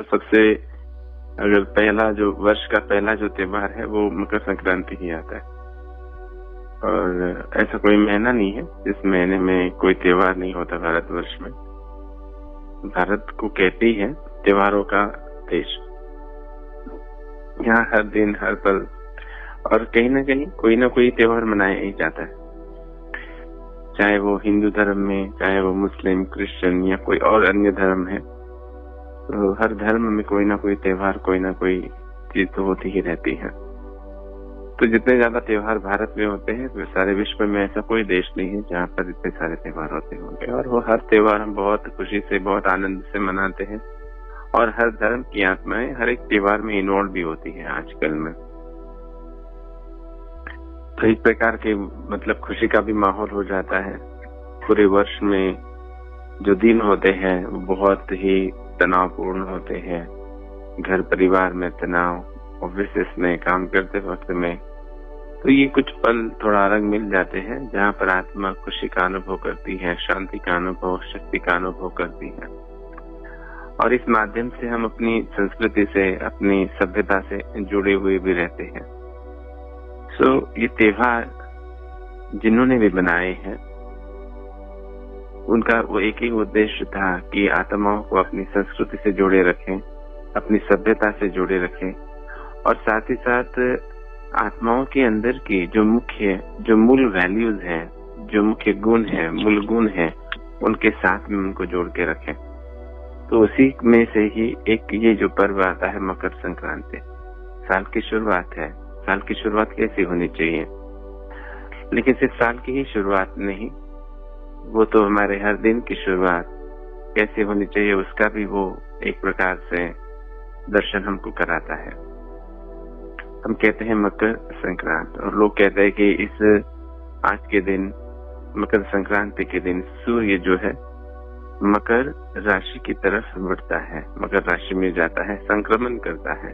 तो सबसे अगर पहला जो वर्ष का पहला जो त्योहार है वो मकर संक्रांति ही आता है। और ऐसा कोई महीना नहीं है जिस महीने में कोई त्योहार नहीं होता भारतवर्ष में। भारत को कहते ही है त्योहारों का देश। यहाँ हर दिन हर पल और कहीं ना कहीं कोई ना कोई त्योहार मनाया ही जाता है, चाहे वो हिंदू धर्म में, चाहे वो मुस्लिम, क्रिश्चियन या कोई और अन्य धर्म है। तो हर धर्म में कोई ना कोई त्योहार, कोई ना कोई चीज तो होती ही रहती है। तो जितने ज्यादा त्योहार भारत में होते हैं तो सारे विश्व में ऐसा कोई देश नहीं है जहाँ पर इतने सारे त्योहार होते होंगे। और वो हर त्योहार हम बहुत खुशी से, बहुत आनंद से मनाते हैं। और हर धर्म की आत्माएं हर एक त्योहार में इन्वॉल्व भी होती है आजकल में। तो इस प्रकार के मतलब खुशी का भी माहौल हो जाता है। पूरे वर्ष में जो दिन होते हैं वो बहुत ही तनावपूर्ण होते हैं। घर परिवार में तनाव, ऑफिस में काम करते वक्त में, तो ये कुछ पल थोड़ा रंग मिल जाते हैं जहाँ पर आत्मा खुशी का अनुभव करती है, शांति का अनुभव, शक्ति का अनुभव करती है। और इस माध्यम से हम अपनी संस्कृति से, अपनी सभ्यता से जुड़े हुए भी रहते हैं। ये त्योहार जिन्होंने भी बनाए हैं उनका वो एक ही उद्देश्य था कि आत्माओं को अपनी संस्कृति से जोड़े रखें, अपनी सभ्यता से जोड़े रखें और साथ ही साथ आत्माओं के अंदर की जो मूल वैल्यूज हैं, जो मुख्य गुण हैं, मूल गुण हैं, उनके साथ में उनको जोड़ के रखें। तो उसी में से ही एक ये जो पर्व आता है मकर संक्रांति, साल की शुरुआत है। साल की शुरुआत कैसी होनी चाहिए? लेकिन सिर्फ साल की ही शुरुआत नहीं, वो तो हमारे हर दिन की शुरुआत कैसे होनी चाहिए उसका भी वो एक प्रकार से दर्शन हमको कराता है। हम कहते हैं मकर संक्रांति और लोग कहते हैं कि इस आज के दिन, मकर संक्रांति के दिन, सूर्य जो है मकर राशि की तरफ बढ़ता है, मकर राशि में जाता है, संक्रमण करता है।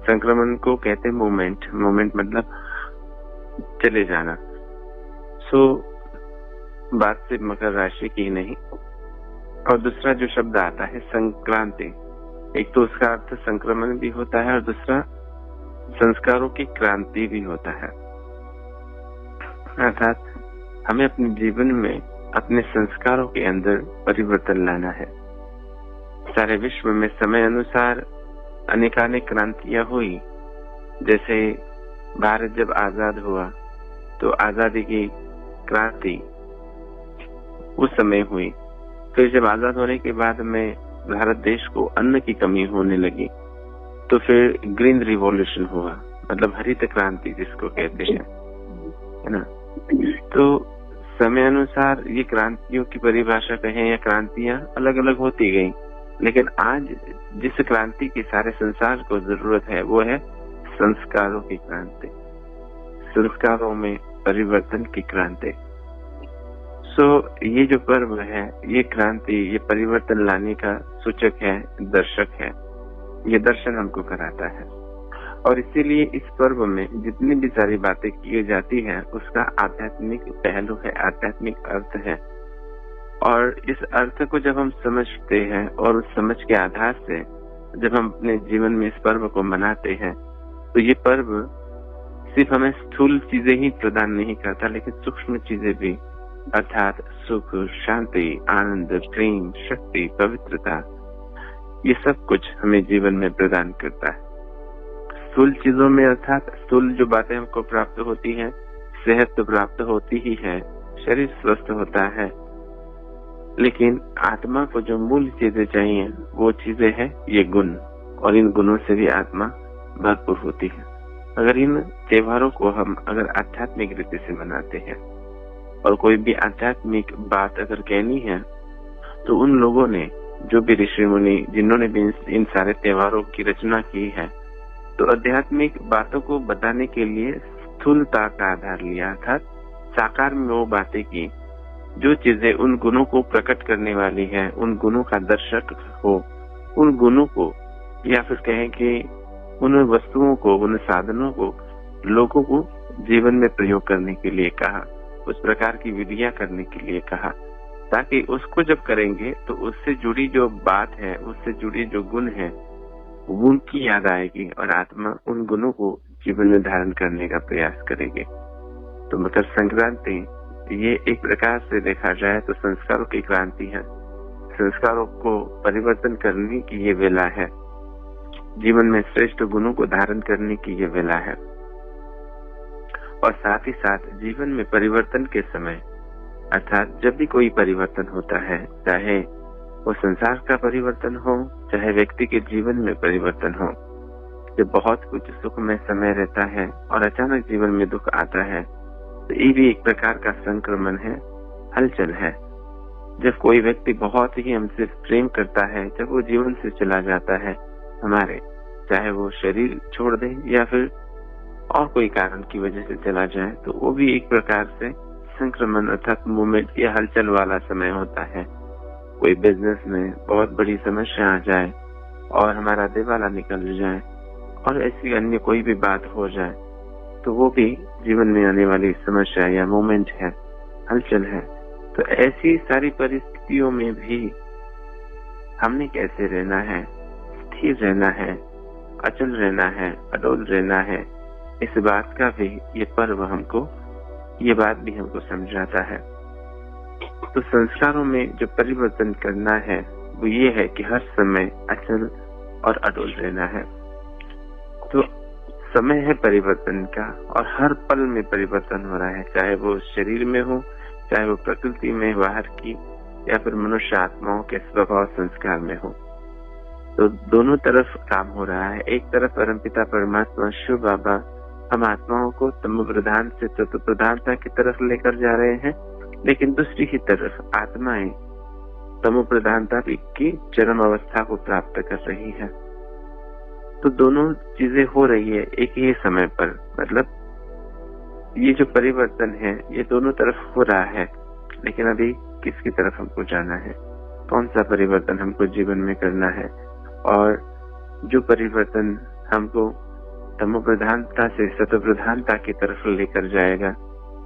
संक्रमण को कहते हैं मूवमेंट मतलब चले जाना। बात सिर्फ मकर राशि की नहीं। और दूसरा जो शब्द आता है संक्रांति, एक तो उसका अर्थ संक्रमण भी होता है और दूसरा संस्कारों की क्रांति भी होता है। अर्थात हमें अपने जीवन में अपने संस्कारों के अंदर परिवर्तन लाना है। सारे विश्व में समय अनुसार अनेकानेक क्रांतियां हुई। जैसे भारत जब आजाद हुआ तो आजादी की क्रांति उस समय हुई। फिर जब आजाद होने के बाद में भारत देश को अन्न की कमी होने लगी तो फिर ग्रीन रिवॉल्यूशन हुआ, मतलब हरित क्रांति जिसको कहते हैं, है ना। तो समय अनुसार ये क्रांतियों की परिभाषा कहें या क्रांतियां अलग अलग होती गई। लेकिन आज जिस क्रांति की सारे संसार को जरूरत है वो है संस्कारों की क्रांति, संस्कारों में परिवर्तन की क्रांति। ये जो पर्व है, ये क्रांति, ये परिवर्तन लाने का सूचक है, दर्शक है। ये दर्शन हमको कराता है और इसीलिए इस पर्व में जितनी भी सारी बातें की जाती है उसका आध्यात्मिक पहलू है, आध्यात्मिक अर्थ है। और इस अर्थ को जब हम समझते हैं और उस समझ के आधार से जब हम अपने जीवन में इस पर्व को मनाते हैं तो ये पर्व सिर्फ हमें स्थूल चीजें ही प्रदान नहीं करता, लेकिन सूक्ष्म चीजें भी, अर्थात सुख, शांति, आनंद, प्रेम, शक्ति, पवित्रता, ये सब कुछ हमें जीवन में प्रदान करता है। स्थूल चीजों में अर्थात स्थूल जो बातें हमको प्राप्त होती हैं, सेहत तो प्राप्त होती ही है, शरीर स्वस्थ होता है, लेकिन आत्मा को जो मूल चीजें चाहिए वो चीजें हैं ये गुण, और इन गुणों से भी आत्मा भरपूर होती है। अगर इन त्योहारों को हम अगर आध्यात्मिक रीति से मनाते हैं और कोई भी आध्यात्मिक बात अगर कहनी है तो उन लोगों ने, जो भी ऋषि मुनि जिन्होंने भी इन सारे त्योहारों की रचना की है, तो आध्यात्मिक बातों को बताने के लिए स्थूलता का आधार लिया, अर्थात साकार में वो बातें की जो चीजें उन गुणों को प्रकट करने वाली है, उन गुणों का दर्शक हो, उन गुणों को या फिर कहें कि उन वस्तुओं को, उन साधनों को लोगों को जीवन में प्रयोग करने के लिए कहा, उस प्रकार की विधियां करने के लिए कहा। ताकि उसको जब करेंगे तो उससे जुड़ी जो बात है, उससे जुड़ी जो गुण है, उनकी याद आएगी और आत्मा उन गुणों को जीवन में धारण करने का प्रयास करेगी। तो मकर संक्रांति ये एक प्रकार से देखा जाए तो संस्कारों की क्रांति है। संस्कारों को परिवर्तन करने की ये वेला है, जीवन में श्रेष्ठ गुणों को धारण करने की ये वेला है। और साथ ही साथ जीवन में परिवर्तन के समय, अर्थात जब भी कोई परिवर्तन होता है, चाहे वो संसार का परिवर्तन हो, चाहे व्यक्ति के जीवन में परिवर्तन हो, जब बहुत कुछ सुखमय समय रहता है और अचानक जीवन में दुख आता है, तो ये भी एक प्रकार का संक्रमण है, हलचल है। जब कोई व्यक्ति बहुत ही हमसे प्रेम करता है, जब वो जीवन से चला जाता है हमारे, चाहे वो शरीर छोड़ दे या फिर और कोई कारण की वजह से चला जाए, तो वो भी एक प्रकार से संक्रमण अर्थात मूवमेंट या हलचल वाला समय होता है। कोई बिजनेस में बहुत बड़ी समस्या आ जाए और हमारा दिवाला निकल जाए और ऐसी अन्य कोई भी बात हो जाए, तो वो भी जीवन में आने वाली समस्या या मूवमेंट है, हलचल है। तो ऐसी सारी परिस्थितियों में भी हमने कैसे रहना है, स्थिर रहना है, अचल रहना है, अडोल रहना है, इस बात का भी ये पर्व हमको, ये बात भी हमको समझाता है। तो संस्कारों में जो परिवर्तन करना है वो ये है कि हर समय अचल और अडोल रहना है। तो समय है परिवर्तन का और हर पल में परिवर्तन हो रहा है, चाहे वो शरीर में हो, चाहे वो प्रकृति में बाहर की, या फिर मनुष्य आत्माओं के स्वभाव संस्कार में हो। तो दोनों तरफ काम हो रहा है। एक तरफ परमपिता परमात्मा शिव बाबा हम आत्माओं को तमो प्रधान से तत्व प्रधानता की तरफ लेकर जा रहे हैं, लेकिन दूसरी ही तरफ आत्माएं तमो प्रधानता की चरम अवस्था को प्राप्त कर रही है। तो दोनों चीजें हो रही है एक ही समय पर, मतलब ये जो परिवर्तन है ये दोनों तरफ हो रहा है। लेकिन अभी किसकी तरफ हमको जाना है, कौन सा परिवर्तन हमको जीवन में करना है, और जो परिवर्तन हमको तमो प्रधानता से सत्व प्रधानता की तरफ लेकर जाएगा,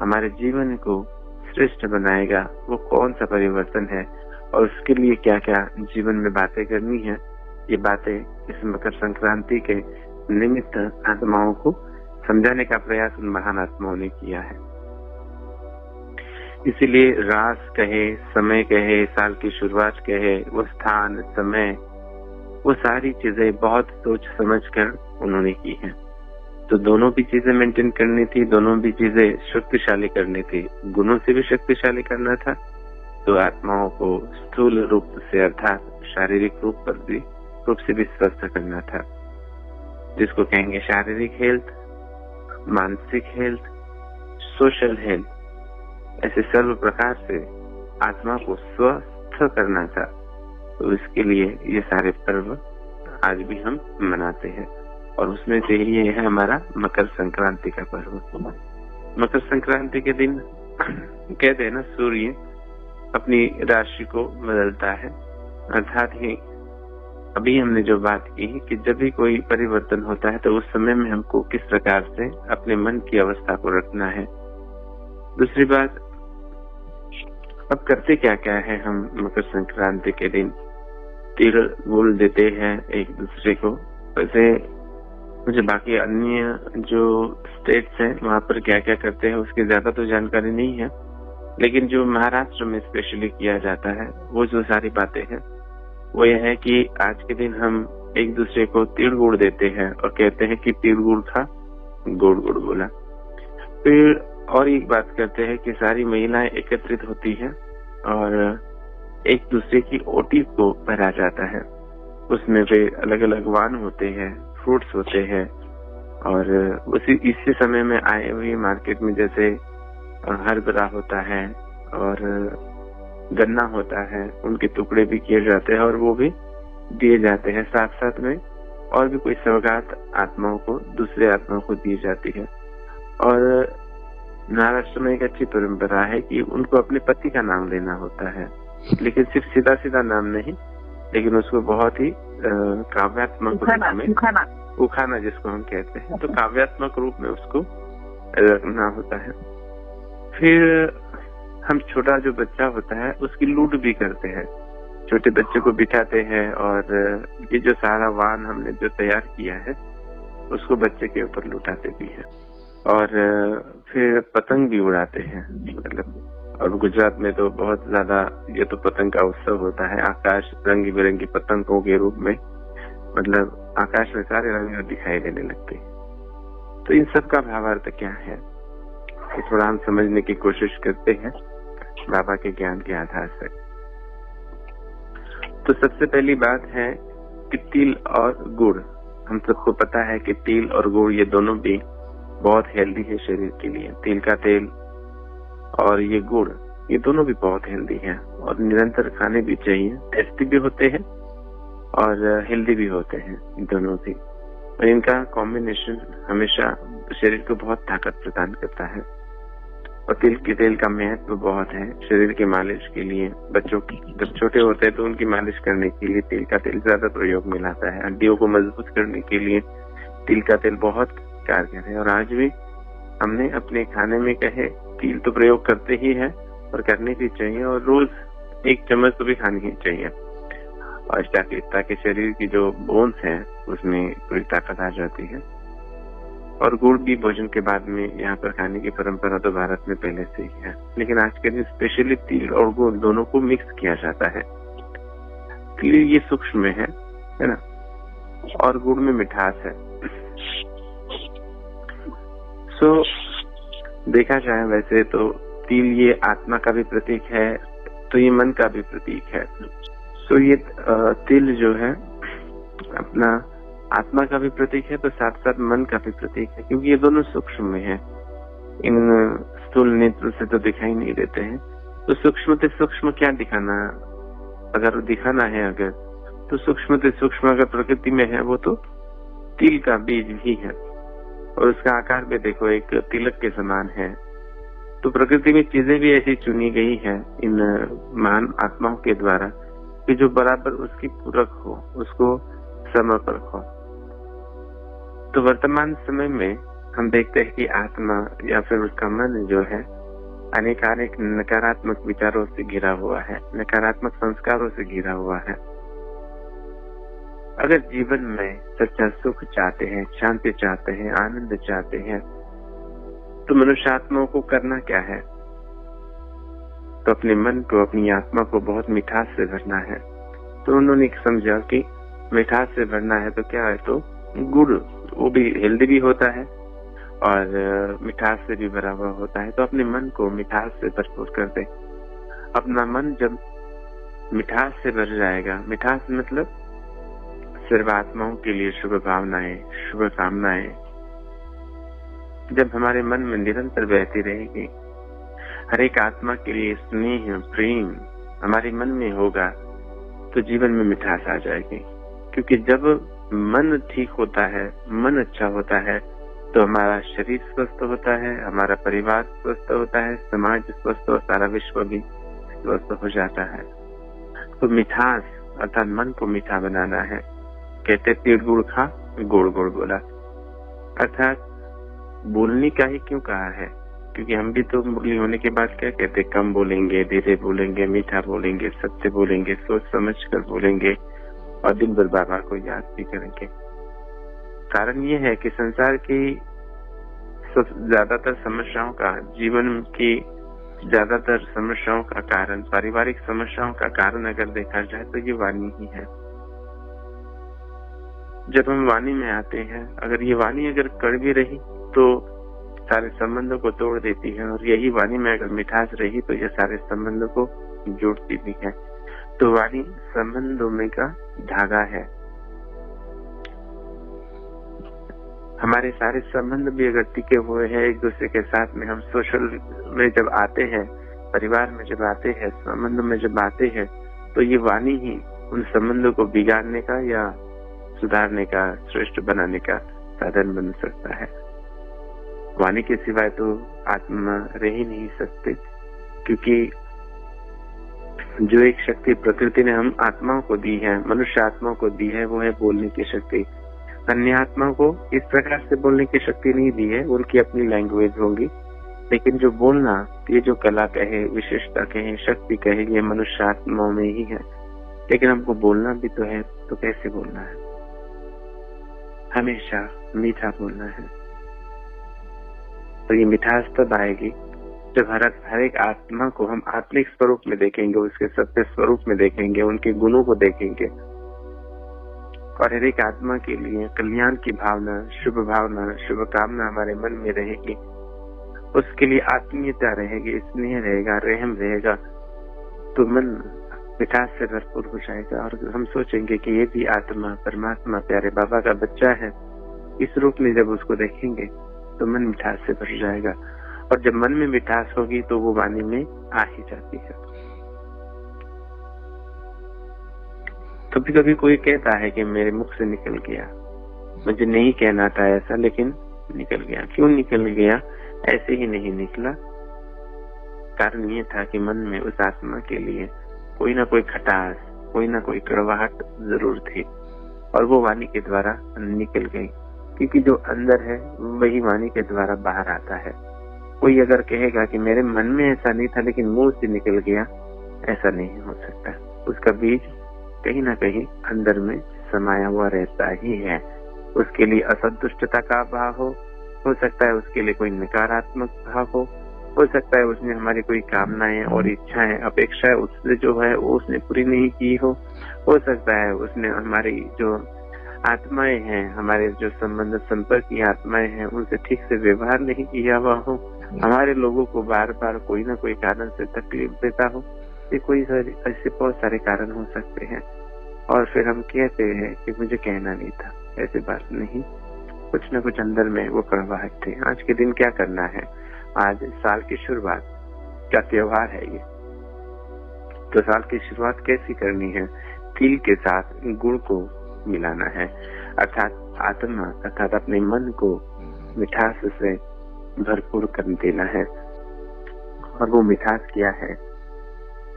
हमारे जीवन को श्रेष्ठ बनाएगा, वो कौन सा परिवर्तन है और उसके लिए क्या क्या जीवन में बातें करनी है, ये बातें इस मकर संक्रांति के निमित्त आत्माओं को समझाने का प्रयास उन महान आत्माओं ने किया है। इसीलिए रास कहे, समय कहे, साल की शुरुआत कहे, वो स्थान, समय, वो सारी चीजें बहुत सोच समझ कर उन्होंने की है। तो दोनों भी चीजें मेंटेन करनी थी, दोनों भी चीजें शक्तिशाली करनी थी। गुणों से भी शक्तिशाली करना था, तो आत्माओं को स्थूल रूप से अर्थात शारीरिक रूप से भी स्वस्थ करना था, जिसको कहेंगे शारीरिक हेल्थ, मानसिक हेल्थ, सोशल हेल्थ। ऐसे सर्व प्रकार से आत्मा को स्वस्थ करना था। तो इसके लिए ये सारे पर्व आज भी हम मनाते हैं, और उसमें से ही ये है हमारा मकर संक्रांति का पर्व। मकर संक्रांति के दिन कहते हैं ना, सूर्य अपनी राशि को बदलता है, अर्थात ही अभी हमने जो बात की कि जब भी कोई परिवर्तन होता है तो उस समय में हमको किस प्रकार से अपने मन की अवस्था को रखना है। दूसरी बात, अब करते क्या क्या है हम मकर संक्रांति के दिन, तिल गुड़ देते हैं एक दूसरे को। वैसे मुझे बाकी अन्य जो स्टेट्स हैं वहां पर क्या क्या करते हैं उसकी ज्यादा तो जानकारी नहीं है, लेकिन जो महाराष्ट्र में स्पेशली किया जाता है वो जो सारी बातें हैं वो यह है कि आज के दिन हम एक दूसरे को तिल गुड़ देते हैं और कहते हैं कि तिल गुड़ खा, गुड़ गुड़ बोला। फिर और एक बात करते हैं कि सारी महिलाएं एकत्रित होती हैं और एक दूसरे की ओटी को भरा जाता है। उसमें वे अलग अलग वान होते हैं, फ्रूट्स होते हैं, और उसी इसी समय में आए हुए मार्केट में जैसे हरभरा होता है और गन्ना होता है, उनके टुकड़े भी किए जाते हैं और वो भी दिए जाते हैं। साथ साथ में और भी कोई सौगात आत्माओं को, दूसरे आत्माओं को दी जाती है। और महाराष्ट्र में एक अच्छी परंपरा है कि उनको अपने पति का नाम लेना होता है, लेकिन सिर्फ सीधा सीधा नाम नहीं, लेकिन उसको बहुत ही काव्यात्मक रूप में, उखाना जिसको हम कहते हैं, तो काव्यात्मक रूप में उसको रखना होता है। फिर हम छोटा जो बच्चा होता है उसकी लूट भी करते हैं। छोटे बच्चे को बिठाते हैं और ये जो सारा वाहन हमने जो तैयार किया है उसको बच्चे के ऊपर लुटाते भी हैं और फिर पतंग भी उड़ाते हैं। मतलब और गुजरात में तो बहुत ज्यादा ये तो पतंग का उत्सव होता है। आकाश रंगी बिरंगी पतंगों के रूप में, मतलब आकाश में सारे रंग दिखाई देने लगते हैं। तो इन सब का भावार्थ क्या है तो थोड़ा हम समझने की कोशिश करते हैं बाबा के ज्ञान के आधार से। तो सबसे पहली बात है कि तिल और गुड़। हम सबको पता है कि तिल और गुड़ ये दोनों भी बहुत हेल्दी है शरीर के लिए। तिल का तेल और ये गुड़ ये दोनों भी बहुत हेल्दी है और निरंतर खाने भी चाहिए। टेस्टी भी होते हैं और हेल्दी भी होते हैं दोनों भी। और इनका कॉम्बिनेशन हमेशा शरीर को बहुत ताकत प्रदान करता है। और तिल के तेल का महत्व बहुत है शरीर के मालिश के लिए। बच्चों की जब छोटे होते हैं तो उनकी मालिश करने के लिए तिल का तेल ज्यादा प्रयोग में लाता है। हड्डियों को मजबूत करने के लिए तिल का तेल बहुत कारगर है। और आज भी हमने अपने खाने में कहे तिल तो प्रयोग करते ही है और करनी भी चाहिए और रोज 1 चम्मच तो भी खानी ही चाहिए। और ताकि शरीर की जो बोन्स है उसमें पूरी ताकत आ जाती है। और गुड़ भी भोजन के बाद में यहाँ पर खाने की परंपरा तो भारत में पहले से ही है, लेकिन आज के दिन स्पेशली तिल और गुड़ दोनों को मिक्स किया जाता है। तिल ये सूक्ष्म है ना, और गुड़ में मिठास है। सो देखा जाए वैसे तो तिल ये आत्मा का भी प्रतीक है तो ये मन का भी प्रतीक है। सो ये तिल जो है अपना आत्मा का भी प्रतीक है तो साथ साथ मन का भी प्रतीक है, क्योंकि ये दोनों सूक्ष्म में है। इन स्थूल नेत्र से तो दिखाई नहीं देते हैं। तो सूक्ष्म से सूक्ष्म क्या दिखाना, अगर दिखाना है अगर तो सूक्ष्म से सूक्ष्म अगर प्रकृति में है वो तो तिल का बीज भी है और उसका आकार भी देखो एक तिलक के समान है। तो प्रकृति में चीजें भी ऐसी चुनी गई है इन महान आत्माओं के द्वारा कि जो बराबर उसकी पूरक हो, उसको समर्पक हो। तो वर्तमान समय में हम देखते हैं कि आत्मा या फिर उसका मन जो है अनेक नकारात्मक विचारों से घिरा हुआ है, नकारात्मक संस्कारों से घिरा हुआ है। अगर जीवन में सच्चा सुख चाहते हैं, शांति चाहते हैं, आनंद चाहते हैं तो मनुष्यात्माओं को करना क्या है? तो अपने मन को, अपनी आत्मा को बहुत मिठास से भरना है। तो उन्होंने समझा कि मिठास से भरना है तो क्या है, तो गुड़ वो भी हेल्दी भी होता है और मिठास से भी भरा हुआ होता है। तो अपने मन को मिठास से भरपूर कर दे। अपना मन जब मिठास से भर जाएगा, मिठास मतलब सर्व आत्माओं के लिए शुभ भावनाएं, शुभ कामनाएं जब हमारे मन में निरंतर बहती रहेगी, हर एक आत्मा के लिए स्नेह प्रेम हमारे मन में होगा तो जीवन में मिठास आ जाएगी। क्योंकि जब मन ठीक होता है, मन अच्छा होता है तो हमारा शरीर स्वस्थ होता है, हमारा परिवार स्वस्थ होता है, समाज स्वस्थ और सारा विश्व भी स्वस्थ हो जाता है। तो मिठास अर्थात मन को मीठा बनाना है। कहते तिल गुड़ खा, गुड़ गुड़ बोला। अर्थात बोलने का ही क्यों कहा है, क्योंकि हम भी तो मुरली होने के बाद क्या कहते, कम बोलेंगे, धीरे बोलेंगे, मीठा बोलेंगे, सत्य बोलेंगे, सोच समझ कर बोलेंगे और दिन भर बाबा को याद भी करेंगे। कारण ये है कि संसार की ज्यादातर समस्याओं का, जीवन की ज्यादातर समस्याओं का कारण, पारिवारिक समस्याओं का कारण अगर देखा जाए तो ये वाणी ही है। जब हम वाणी में आते हैं, अगर ये वाणी अगर कड़वी रही तो सारे संबंधों को तोड़ देती है, और यही वाणी में अगर मिठास रही तो ये सारे संबंधों को जोड़ती भी है। तो वाणी संबंधों में का धागा है। हमारे सारे संबंध भी अगर टिके हुए हैं एक दूसरे के साथ में, हम सोशल में जब आते हैं, परिवार में जब आते हैं, संबंध में जब आते हैं, तो ये वाणी ही उन संबंधों को बिगाड़ने का या सुधारने का, श्रेष्ठ बनाने का साधन बन सकता है। वाणी के सिवाय तो आत्मा रह ही नहीं सकते, क्योंकि जो एक शक्ति प्रकृति ने हम आत्माओं को दी है, मनुष्य आत्माओं को दी है, वो है बोलने की शक्ति। अन्य आत्माओं को इस प्रकार से बोलने की शक्ति नहीं दी है, उनकी अपनी लैंग्वेज होगी, लेकिन जो बोलना, ये जो कला कहे, विशेषता कहे, शक्ति कहे, ये मनुष्य आत्माओं में ही है। लेकिन हमको बोलना भी तो है, तो कैसे बोलना है? हमेशा मीठा बोलना है। और ये मिठास तब आएगी जब हर एक आत्मा को हम आत्मिक स्वरूप में देखेंगे, उसके सत्य स्वरूप में देखेंगे, उनके गुणों को देखेंगे। और हर एक आत्मा के लिए कल्याण की भावना, शुभ कामना हमारे मन में रहेगी। उसके लिए आत्मीयता रहेगी, स्नेह रहेगा, रहम रहेगा, तो मन मिठास से भरपूर हो जाएगा। और हम सोचेंगे कि ये भी आत्मा परमात्मा प्यारे बाबा का बच्चा है। इस रूप में जब उसको देखेंगे तो मन मिठास से भर जाएगा। और जब मन में मिठास होगी तो वो वाणी में आ ही जाती है। कभी कभी कोई कहता है कि मेरे मुख से निकल गया, मुझे नहीं कहना था ऐसा, लेकिन निकल गया। क्यों निकल गया? ऐसे ही नहीं निकला। कारण ये था कि मन में उस आत्मा के लिए कोई ना कोई खटास, कोई ना कोई कड़वाहट जरूर थी, और वो वाणी के द्वारा निकल गई। क्योंकि जो अंदर है वही वाणी के द्वारा बाहर आता है। कोई अगर कहेगा कि मेरे मन में ऐसा नहीं था लेकिन मुंह से निकल गया, ऐसा नहीं हो सकता। उसका बीज कहीं ना कहीं अंदर में समाया हुआ रहता ही है। उसके लिए असंतुष्टता का भाव हो सकता है, उसके लिए कोई नकारात्मक भाव हो सकता है उसने हमारी कोई कामनाएं और इच्छाएं, अपेक्षाएं उससे जो है वो उसने पूरी नहीं की हो सकता है उसने हमारी जो आत्माएं हैं, हमारे जो संबंध संपर्क की आत्माएं हैं, उनसे ठीक से व्यवहार नहीं किया हुआ हो, हमारे लोगों को बार बार कोई ना कोई कारण से तकलीफ देता हो। ये कोई ऐसे बहुत सारे कारण हो सकते हैं। और फिर हम कहते हैं कि मुझे कहना नहीं था। ऐसी बात नहीं, कुछ न कुछ अंदर में वो कड़वाहट थी। आज के दिन क्या करना है? आज साल की शुरुआत का त्योहार है ये, तो साल की शुरुआत कैसी करनी है? तिल के साथ गुड़ को मिलाना है, अर्थात आत्मा अर्थात अपने मन को मिठास से भरपूर कर देना है। और वो मिठास क्या है?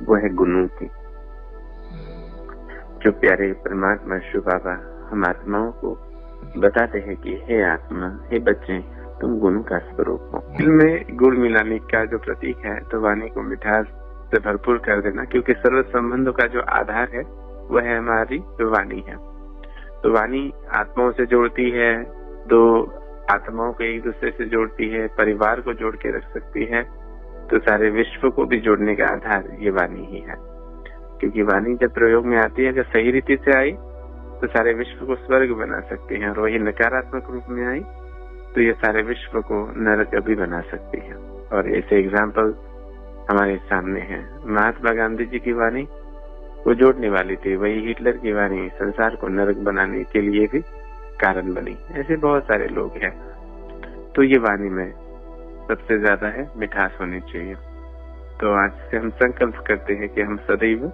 वो है गुणों की। जो प्यारे परमात्मा शिव बाबा हम आत्माओं को बताते हैं कि हे आत्मा, हे बच्चे, तुम गुणों का स्वरूप हो। दिल में गुड़ मिलाने का जो प्रतीक है, तो वाणी को मिठास से भरपूर कर देना, क्योंकि सर्व संबंधों का जो आधार है वह है हमारी वाणी है। तो वाणी आत्माओं से जोड़ती है, दो आत्माओं को एक दूसरे से जोड़ती है, परिवार को जोड़ के रख सकती है, तो सारे विश्व को भी जोड़ने का आधार ये वाणी ही है। क्योंकि वाणी जब प्रयोग में आती है, अगर सही रीति से आई तो सारे विश्व को स्वर्ग बना सकती है, और वही नकारात्मक रूप में आई तो ये सारे विश्व को नरक भी बना सकती है। और ऐसे एग्जाम्पल हमारे सामने है। महात्मा गांधी जी की वाणी वो जोड़ने वाली थी, वही हिटलर की वाणी संसार को नरक बनाने के लिए भी कारण बनी। ऐसे बहुत सारे लोग हैं। तो ये वाणी में सबसे ज्यादा है मिठास होनी चाहिए। तो आज से हम संकल्प करते हैं कि हम सदैव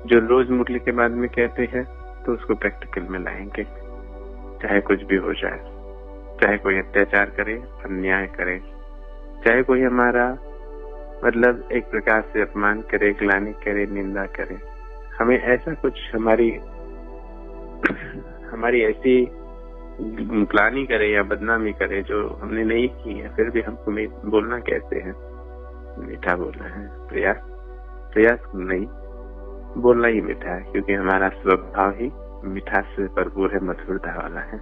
जो रोज मुरली के बाद में कहते हैं तो उसको प्रैक्टिकल में लाएंगे, चाहे कुछ भी हो जाए, चाहे कोई अत्याचार करे, अन्याय करे, चाहे कोई हमारा मतलब एक प्रकार से अपमान करे, ग्लानि करे, निंदा करे, हमें ऐसा कुछ हमारी ऐसी ग्लानि करे या बदनामी करे जो हमने नहीं की है, फिर भी हमको बोलना कैसे है? मीठा बोलना है। प्रयास नहीं, बोलना ही मीठा है, क्योंकि हमारा स्वभाव ही मिठास से भरपूर है, मधुरता वाला है।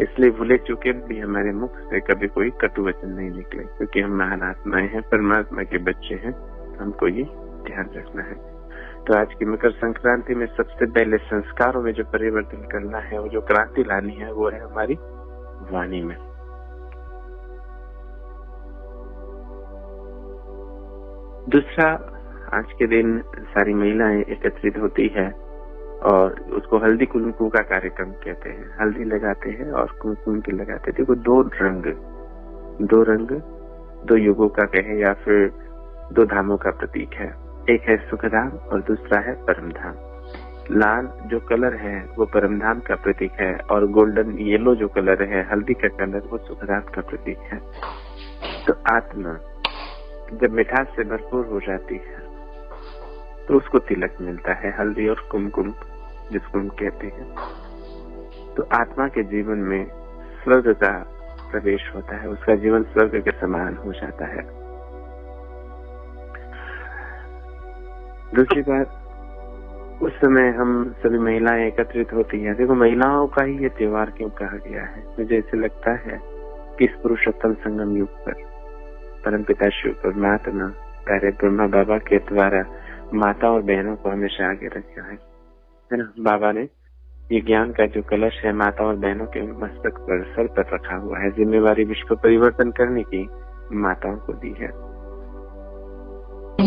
इसलिए भूले चुके भी हमारे मुख से कभी कोई कटु वचन नहीं निकले, क्योंकि हम महान आत्माएं हैं, परमात्मा के बच्चे हैं। हमको ये ध्यान रखना है। तो आज की मकर संक्रांति में सबसे पहले संस्कारों में जो परिवर्तन करना है, वो जो क्रांति लानी है, वो है हमारी वाणी में। दूसरा, आज के दिन सारी महिलाएं एकत्रित होती है और उसको हल्दी कुमकुम का कार्यक्रम कहते हैं। हल्दी लगाते हैं और कुमकुम की लगाते हैं। देखो, दो रंग दो युगों का कहे या फिर दो धामों का प्रतीक है। एक है सुखधाम और दूसरा है परमधाम। लाल जो कलर है वो परमधाम का प्रतीक है, और गोल्डन येलो जो कलर है, हल्दी का कलर, वो सुखधाम का प्रतीक है। तो आत्मा जब मिठास से भरपूर हो जाती है तो उसको तिलक मिलता है, हल्दी और कुमकुम जिसको हम कहते हैं। तो आत्मा के जीवन में स्वर्ग का प्रवेश होता है, उसका जीवन स्वर्ग के समान हो जाता है। दूसरी बात, उस समय हम सभी महिलाएं एकत्रित होती हैं। देखो, महिलाओं का ही ये त्योहार क्यों कहा गया है? मुझे ऐसे लगता है कि इस पुरुषोत्तम संगम युग पर परमपिता शिव परमात्मा प्यारे ब्रह्मा बाबा के द्वारा माता और बहनों को हमेशा आगे रखा है ना। बाबा ने ये ज्ञान का जो कलश है माता और बहनों के मस्तक पर, सर पर रखा हुआ है। जिम्मेवारी विश्व को परिवर्तन करने की माताओं को दी है।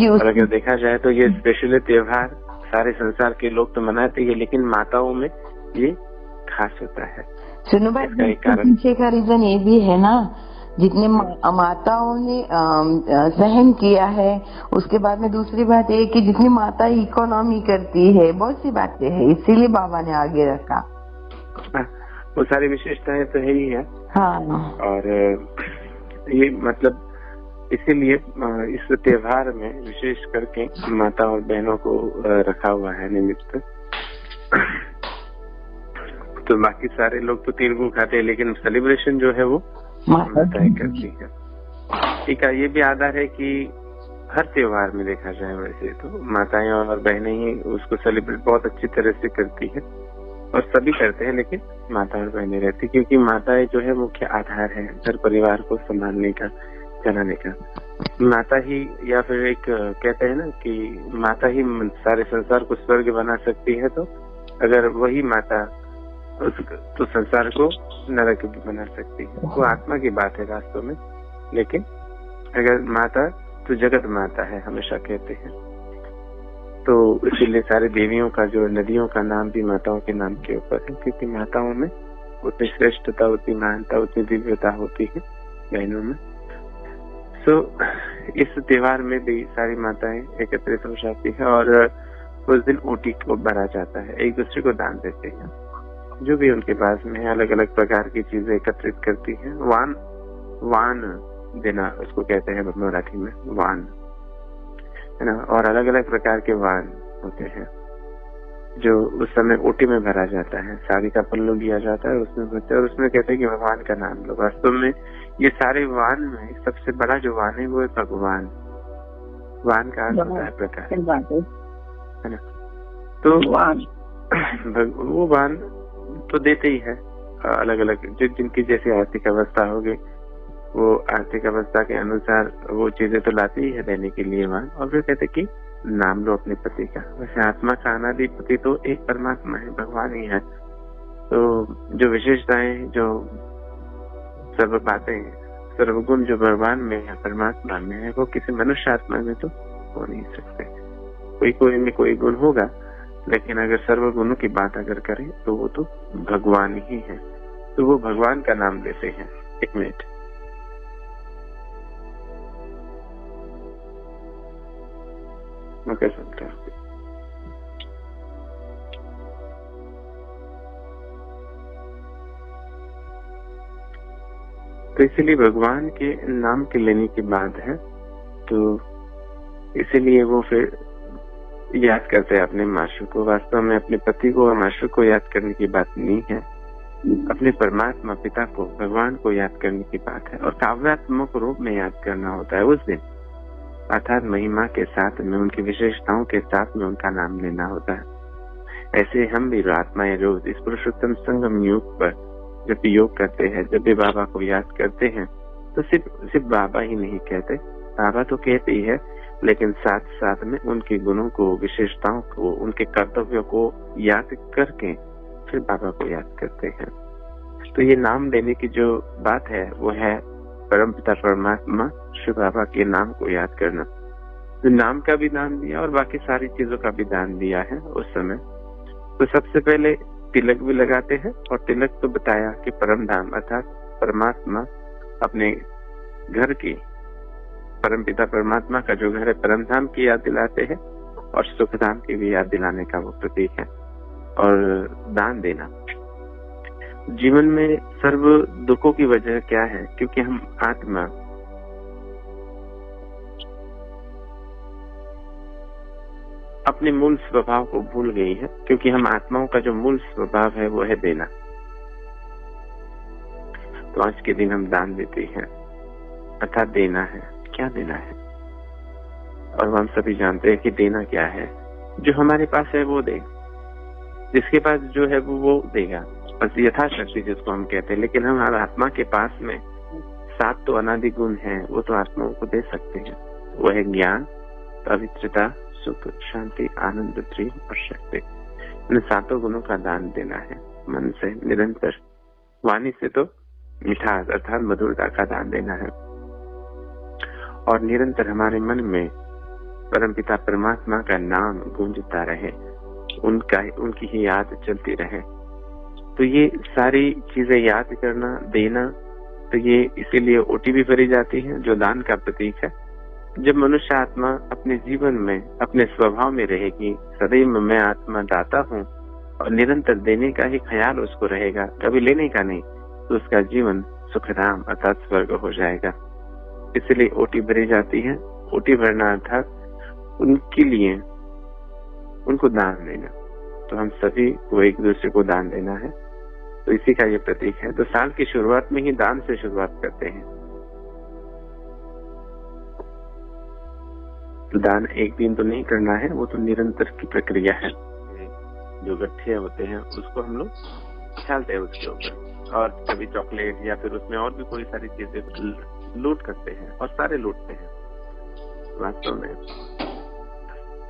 और अगर देखा जाए तो ये स्पेशली त्योहार सारे संसार के लोग तो मनाते हैं, लेकिन माताओं में ये खास होता है। सुनो भाई, पीछे का रीजन ये भी है ना, जितने माताओं ने सहन किया है, उसके बाद में दूसरी बात ये कि जितनी माता इकोनॉमी करती है, बहुत सी बातें हैं, इसीलिए बाबा ने आगे रखा। वो सारी विशेषताएं तो है ही है। हाँ। और ये मतलब इसीलिए इस त्योहार में विशेष करके माता और बहनों को रखा हुआ है निमित्त। तो बाकी सारे लोग तो तिरगु खाते हैं, लेकिन सेलिब्रेशन जो है वो माताएं करती है। ठीक है, ये भी आधार है कि हर त्योहार में देखा जाए वैसे तो माताएं और बहनें ही उसको सेलिब्रेट बहुत अच्छी तरह से करती है, और सभी करते हैं, लेकिन माता और बहनें रहती, क्योंकि माताएं जो है मुख्य आधार है घर परिवार को संभालने का, चलाने का। माता ही, या फिर एक कहते हैं ना कि माता ही सारे संसार को स्वर्ग बना सकती है, तो अगर वही माता तो संसार को नरक भी बना सकती है। वो आत्मा की बात है वास्तव में, लेकिन अगर माता तो जगत माता है, हमेशा कहते हैं। तो इसीलिए सारे देवियों का जो नदियों का नाम भी माताओं के नाम के ऊपर है, क्योंकि माताओं में उतनी श्रेष्ठता, उतनी महानता, उतनी दिव्यता होती है बहनों में। इस त्योहार में भी सारी माताएं एकत्रित हो जाती है, और उस दिन ऊटी को भरा जाता है, एक दूसरे को दान देते हैं। जो भी उनके पास में अलग अलग प्रकार की चीजें एकत्रित करती हैं। वान देना उसको कहते हैं मराठी में, वान है ना। और अलग अलग प्रकार के वान होते हैं जो उस समय ऊटी में भरा जाता है। साड़ी का पल्लू लिया जाता है, उसमें भरते हैं, और उसमें कहते हैं कि भगवान का नाम लो। वास्तव में ये सारे वान में सबसे बड़ा जो वान है वो है भगवान। वान का अर्थ होता है प्रकाश, है ना। तो वो वान तो देते ही है अलग अलग, जिनकी जैसी आर्थिक अवस्था होगी वो आर्थिक अवस्था के अनुसार वो चीजें तो लाती ही है देने के लिए वान। और फिर कहते कि नाम लो अपने पति का। वैसे आत्मा का अनाधिपति तो एक परमात्मा है, भगवान ही है। तो जो विशेषताएं, जो सर्व बातें, सर्वगुण जो भगवान में है, परमात्मा में है, वो किसी मनुष्य आत्मा में तो हो नहीं सकते। कोई में कोई गुण होगा, लेकिन अगर सर्वगुणों की बात अगर करें तो वो तो भगवान ही है। तो वो भगवान का नाम लेते हैं। एक मिनट, मैं कह सकता हूँ। तो इसीलिए भगवान के नाम के लेने की बात है, तो इसीलिए वो फिर याद करते हैं अपने माशूक को। वास्तव में अपने पति को और माशूक को याद करने की बात नहीं है, अपने परमात्मा पिता को, भगवान को याद करने की बात है। और काव्यात्मक रूप में याद करना होता है उस दिन, अर्थात महिमा के साथ में, उनकी विशेषताओं के साथ में उनका नाम लेना होता है। ऐसे हम भी आत्माएं रोज इस पुरुषोत्तम संगम युग पर जब भी योग करते हैं, जब भी बाबा को याद करते हैं, तो सिर्फ बाबा ही नहीं कहते, बाबा तो कहते ही है, लेकिन साथ साथ में उनके गुणों को, विशेषताओं को, उनके कर्तव्यों को याद करके फिर बाबा को याद करते हैं। तो ये नाम लेने की जो बात है वो है परमपिता परमात्मा शिव बाबा के नाम को याद करना। तो नाम का भी दान दिया और बाकी सारी चीजों का भी दान दिया है उस समय। तो सबसे पहले तिलक भी लगाते हैं, और तिलक तो बताया कि परम धाम अर्थात परमात्मा अपने घर की, परमपिता परमात्मा का जो घर है परम धाम की याद दिलाते हैं, और सुख धाम की भी याद दिलाने का वो प्रतीक है। और दान देना, जीवन में सर्व दुखों की वजह क्या है? क्योंकि हम आत्मा अपने मूल स्वभाव को भूल गई है, क्योंकि हम आत्माओं का जो मूल स्वभाव है वो है देना। तो आज के दिन हम दान देते हैं, अर्थात देना है। क्या देना है? और हम सभी जानते हैं कि देना क्या है। जो हमारे पास है वो दे, जिसके पास जो है वो देगा, बस यथाशक्ति जिसको हम कहते हैं। लेकिन हमारे आत्मा के पास में 7 तो अनादि गुण हैं, वो तो आत्माओं को दे सकते हैं। वो है ज्ञान, पवित्रता, सुख, शांति, आनंद, प्रेम और शक्ति। इन 7 गुणों का दान देना है मन से निरंतर। वाणी से तो मिठास अर्थात मधुरता का दान देना है, और निरंतर हमारे मन में परमपिता परमात्मा का नाम गूंजता रहे, उनकी ही याद चलती रहे। तो ये सारी चीजें याद करना, देना, तो ये इसीलिए ओटी भी भरी जाती है जो दान का प्रतीक है। जब मनुष्य आत्मा अपने जीवन में अपने स्वभाव में रहेगी, सदैव मैं आत्मा दाता हूँ, और निरंतर देने का ही ख्याल उसको रहेगा, कभी लेने का नहीं, तो उसका जीवन सुखधाम अर्थात स्वर्ग हो जाएगा। इसलिए ओटी भरी जाती है। ओटी भरना अर्थात उनके लिए उनको दान देना। तो हम सभी को एक दूसरे को दान देना है, तो इसी का ये प्रतीक है। तो साल की शुरुआत में ही दान से शुरुआत करते हैं। दान एक दिन तो नहीं करना है, वो तो निरंतर की प्रक्रिया है। जो गट्ठे होते हैं उसको हम लोग छालते हैं उसके ऊपर, और कभी चॉकलेट या फिर उसमें और भी कोई सारी चीजें लूट करते हैं, और सारे लूटते हैं। वास्तव में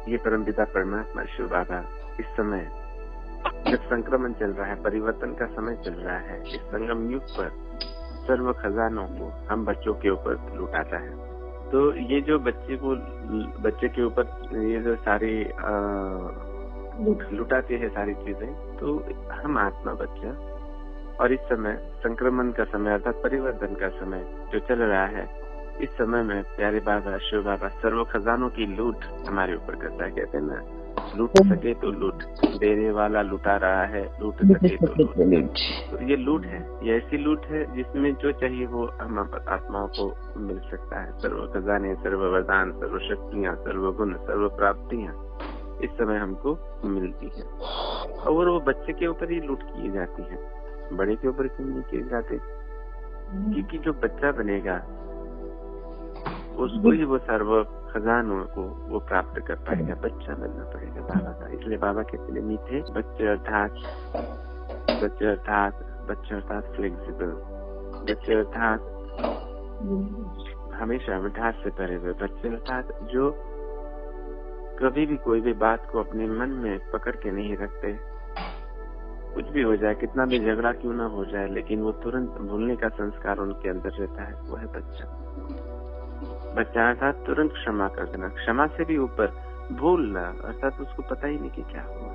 ये परमपिता परमात्मा शिव बाबा इस समय जब संक्रमण चल रहा है, परिवर्तन का समय चल रहा है, इस संगम युग पर सर्व खजानों को हम बच्चों के ऊपर लुटाता है। तो ये जो बच्चे के ऊपर ये जो सारी लुटाते हैं सारी चीजें, तो हम आत्मा बच्चा, और इस समय संक्रमण का समय अर्थात परिवर्तन का समय जो चल रहा है, इस समय में प्यारे बाबा शिव बाबा सर्व खजानों की लूट हमारे ऊपर करता है। कहते हैं ना, लूट सके तो लूट, देने वाला लुटा रहा है, लूट सके तो लूट। तो ये लूट है, ये ऐसी लूट है जिसमें जो चाहिए वो हम आत्माओं को मिल सकता है। सर्व खजाने, सर्व वरदान, सर्व शक्तियाँ, सर्व गुण, सर्व प्राप्तियाँ इस समय हमको मिलती है। और वो बच्चे के ऊपर ही लूट की जाती है, बड़े के ऊपर क्यों नहीं किए जाते? क्योंकि जो बच्चा बनेगा उसको ही वो सर्व खजानों को वो प्राप्त कर पाएगा। बच्चा बनना पड़ेगा बाबा का। इसलिए बाबा कहते हैं मीठे बच्चे अर्थात फ्लेक्सिबल बच्चे, अर्थात हमेशा मिठास से भरे हुए बच्चे, अर्थात जो कभी भी कोई भी बात को अपने मन में पकड़ के नहीं रखते। कुछ भी हो जाए, कितना भी झगड़ा क्यों ना हो जाए, लेकिन वो तुरंत भूलने का संस्कार उनके अंदर रहता है, वो है बच्चा। बच्चा अर्थात तुरंत क्षमा कर देना, क्षमा से भी ऊपर भूलना, अर्थात उसको पता ही नहीं कि क्या हुआ।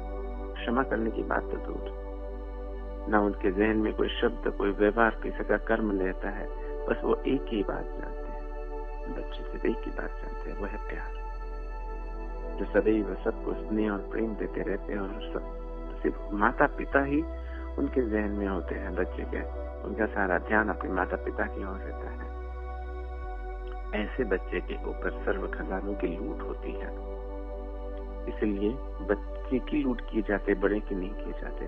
क्षमा करने की बात तो दूर, ना उनके जहन में कोई शब्द, कोई व्यवहार, किसी का कर्म लेता है। बस वो एक ही बात जानते हैं, बच्चे से एक ही बात जानते हैं, वो है प्यार, जो सदैव सबको स्नेह और प्रेम देते रहते हैं। और सब सिर्फ माता पिता ही उनके जहन में होते हैं बच्चे के, उनका सारा ध्यान अपने माता पिता की ओर रहता है। ऐसे बच्चे के ऊपर सर्व खजानों की लूट होती है, इसलिए बच्चे की लूट किए जाते, बड़े की नहीं किए जाते।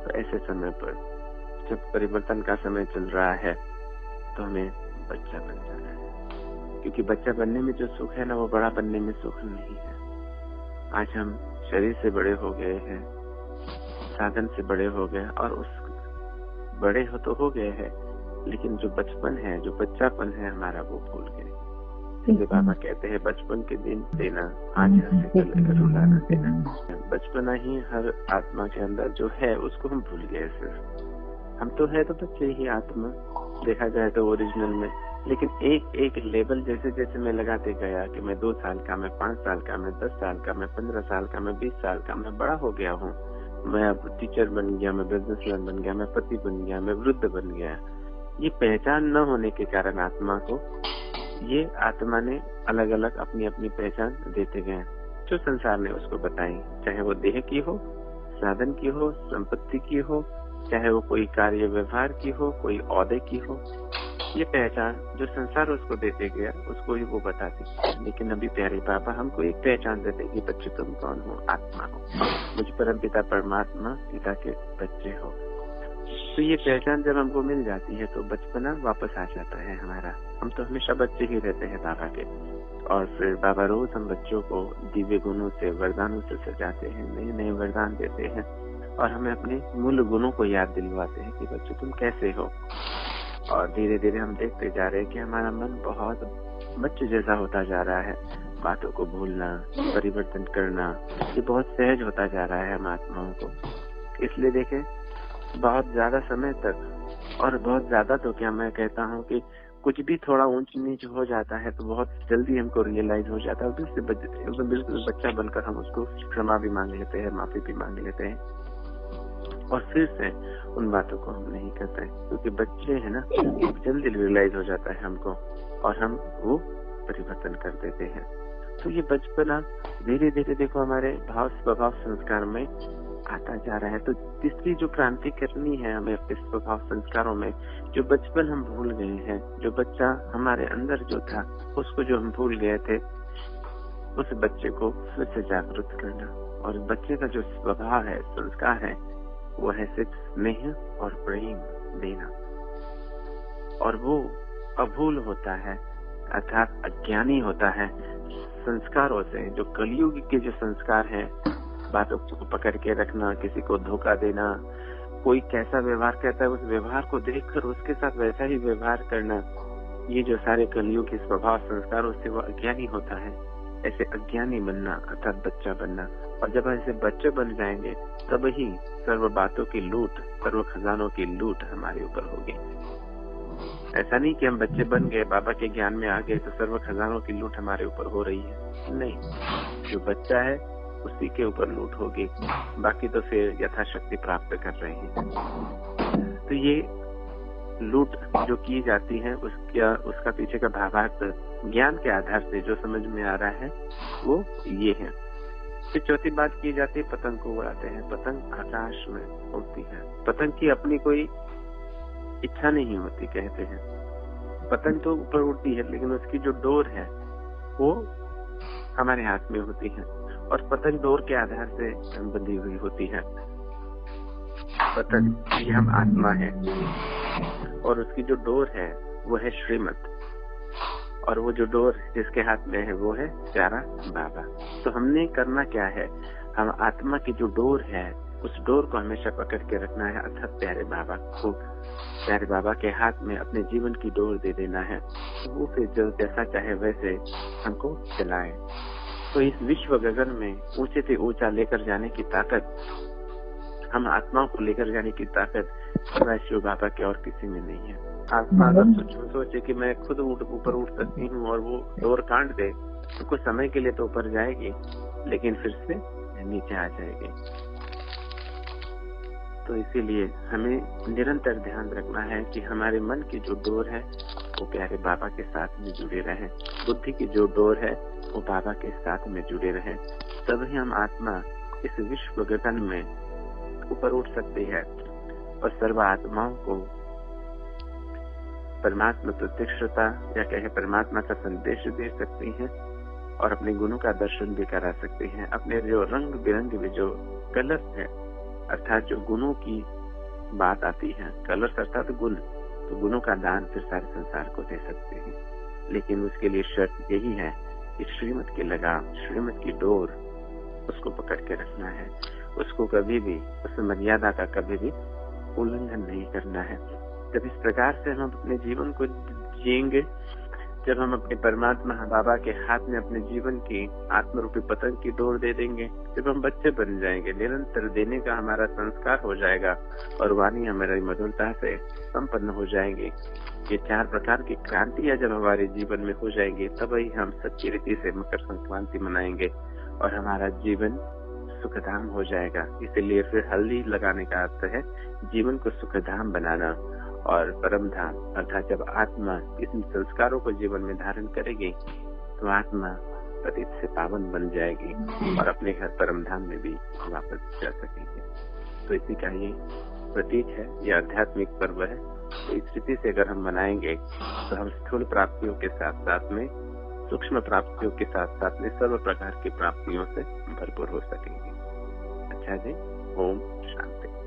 तो ऐसे समय पर जब परिवर्तन का समय चल रहा है, तो हमें बच्चा बन जाना है, क्योंकि बच्चा बनने में जो सुख है ना, वो बड़ा बनने में सुख नहीं है। आज हम शरीर से बड़े हो गए हैं, साधन से बड़े हो गए, और उस बड़े हो गए हैं, लेकिन जो बचपन है, जो बच्चापन है हमारा, वो भूल गए। इसलिए बाबा कहते हैं बचपन के दिन देना, आज हंसे कल रुलाना देना। बचपना ही हर आत्मा के अंदर जो है उसको हम भूल गए। सिर्फ हम तो है तो बच्चे ही आत्मा, देखा जाए तो ओरिजिनल में। लेकिन एक एक लेवल जैसे जैसे मैं लगाते गया कि मैं 2 साल का, मैं 5 साल का, मैं 10 साल का, मैं 15 साल का, मैं 20 साल का, मैं बड़ा हो गया हूँ, मैं अब टीचर बन गया, मैं बिजनेसमैन बन गया, मैं पति बन गया, मैं वृद्ध बन गया। ये पहचान न होने के कारण आत्मा को, ये आत्मा ने अलग अलग अपनी अपनी पहचान देते गए, जो संसार ने उसको बताई, चाहे वो देह की हो, साधन की हो, संपत्ति की हो, चाहे वो कोई कार्य व्यवहार की हो, कोई औहदे की हो। ये पहचान जो संसार उसको देते गया, उसको ही वो बताती। लेकिन अभी प्यारे बाबा हमको एक पहचान देते कि बच्चे तुम कौन हो, आत्मा हो, मुझ परम पिता परमात्मा पिता के बच्चे हो। तो ये पहचान जब हमको मिल जाती है तो बचपना वापस आ जाता है हमारा। हम तो हमेशा बच्चे ही रहते हैं बाबा के। और फिर बाबा रोज हम बच्चों को दिव्य गुणों से, वरदानों से सजाते हैं, नए नए वरदान देते हैं और हमें अपने मूल गुणों को याद दिलवाते हैं कि बच्चों तुम कैसे हो। और धीरे धीरे हम देखते जा रहे हैं कि हमारा मन बहुत बच्चे जैसा होता जा रहा है। बातों को भूलना, परिवर्तन करना, ये बहुत सहज होता जा रहा है हम आत्माओं को। इसलिए देखें, बहुत ज्यादा समय तक, और बहुत ज्यादा तो क्या मैं कहता हूँ कि कुछ भी थोड़ा ऊंच नीच हो जाता है तो बहुत जल्दी हमको रियलाइज हो जाता है, बिल्कुल बच्चा बनकर हम उसको क्षमा भी मांग लेते हैं, माफी भी मांग लेते हैं और फिर से उन बातों को हम नहीं करते, क्योंकि बच्चे है ना, जल्दी रियलाइज हो जाता है हमको और हम वो परिवर्तन कर देते हैं। तो ये बचपना धीरे धीरे देखो हमारे भाव स्वभाव संस्कार में आता जा रहा है। तो तीसरी जो क्रांति करनी है हमें अपने स्वभाव संस्कारों में, जो बचपन हम भूल गए हैं, जो बच्चा हमारे अंदर जो था उसको जो हम भूल गए थे, उस बच्चे को फिर से जागरूक करना। और बच्चे का जो स्वभाव है, संस्कार है, वो है सिर्फ स्नेह और प्रेम देना। और वो अभूल होता है, अर्थात अज्ञानी होता है संस्कारों से। जो कलयुग के जो संस्कार हैं, बातों को पकड़ के रखना, किसी को धोखा देना, कोई कैसा व्यवहार करता है उस व्यवहार को देखकर उसके साथ वैसा ही व्यवहार करना, ये जो सारे कलयुग के स्वभाव संस्कारों से वो अज्ञानी होता है। ऐसे अज्ञानी बनना अर्थात बच्चा बनना। और जब ऐसे बच्चे बन जाएंगे तब ही सर्व बातों की लूट, सर्व खजानों की लूट हमारे ऊपर होगी। ऐसा नहीं कि हम बच्चे बन गए, बाबा के ज्ञान में आ गए तो सर्व खजानों की लूट हमारे ऊपर हो रही है। नहीं, जो बच्चा है उसी के ऊपर लूट होगी, बाकी तो फिर यथाशक्ति प्राप्त कर रहे हैं। तो ये लूट जो की जाती है उसका पीछे का भावार्थ ज्ञान के आधार से जो समझ में आ रहा है वो ये है। फिर चौथी बात की जाती है, पतंग को उड़ाते हैं। पतंग आकाश में उड़ती है। पतंग की अपनी कोई इच्छा नहीं होती, कहते हैं। पतंग तो ऊपर उड़ती है लेकिन उसकी जो डोर है वो हमारे हाथ में होती है और पतंग डोर के आधार से बंधी हुई होती है। पतंग ये हम आत्मा है और उसकी जो डोर है वो है श्रीमत, और वो जो डोर जिसके हाथ में है वो है प्यारा बाबा। तो हमने करना क्या है, हम आत्मा की जो डोर है उस डोर को हमेशा पकड़ के रखना है, अर्थात प्यारे बाबा को, प्यारे बाबा के हाथ में अपने जीवन की डोर दे देना है। तो वो फिर जो जैसा चाहे वैसे हमको चलाए। तो इस विश्व गगन में ऊंचे से ऊंचा लेकर जाने की ताकत, हम आत्माओं को लेकर जाने की ताकत शिव बाबा के और किसी में नहीं है। आत्मा अगर सोचे कि मैं खुद ऊपर उठ सकती हूँ और वो डोर काट दे तो कुछ समय के लिए तो ऊपर जाएगी लेकिन फिर से नीचे आ जाएगी। तो इसीलिए हमें निरंतर ध्यान रखना है कि हमारे मन की जो डोर है वो प्यारे बाबा के साथ में जुड़े रहे, बुद्धि की जो डोर है वो बाबा के साथ में जुड़े रहे। तभी हम आत्मा इस विश्व गगन में ऊपर उठ सकती है और सर्व आत्माओं को परमात्मा प्रत्यक्षता या कहे परमात्मा का संदेश दे सकती हैं और अपने गुणों का दर्शन भी करा सकती हैं। अपने जो रंग बिरंगे जो कलर्स है, अर्थात जो गुणों की बात आती है, कलर्स अर्थात गुण, तो गुणों का दान फिर सारे संसार को दे सकते हैं। लेकिन उसके लिए शर्त यही है कि श्रीमत की लगाम, श्रीमत की डोर, उसको पकड़ के रखना है। उसको कभी भी, उस मर्यादा का कभी भी उल्लंघन नहीं करना है। जब इस प्रकार से हम अपने जीवन को जिएंगे, जब हम अपने परमात्मा बाबा के हाथ में अपने जीवन की आत्मरूपी पतंग की डोर दे देंगे, जब हम बच्चे बन जाएंगे, निरंतर देने का हमारा संस्कार हो जाएगा और वाणी हमारी मधुरता से संपन्न हो जाएंगे, ये 4 प्रकार की क्रांतियां जब हमारे जीवन में हो जाएंगी, तब ही हम सच्ची रीति से मकर संक्रांति मनाएंगे और हमारा जीवन सुखधाम हो जाएगा। इसलिए फिर हल्दी लगाने का अर्थ है जीवन को सुखधाम बनाना और परम धाम, अर्थात जब आत्मा इन संस्कारों को जीवन में धारण करेगी तो आत्मा पतित से पावन बन जाएगी और अपने घर परम धाम में भी वापस जा सकेगी। तो इसी का ये प्रतीक है, ये आध्यात्मिक पर्व है। तो इस स्थिति से अगर हम मनाएंगे तो हम स्थूल प्राप्तियों के साथ साथ में सूक्ष्म प्राप्तियों के साथ साथ में सर्व प्रकार की प्राप्तियों से भरपूर हो सकेंगे। अच्छा जी, ओम शांति।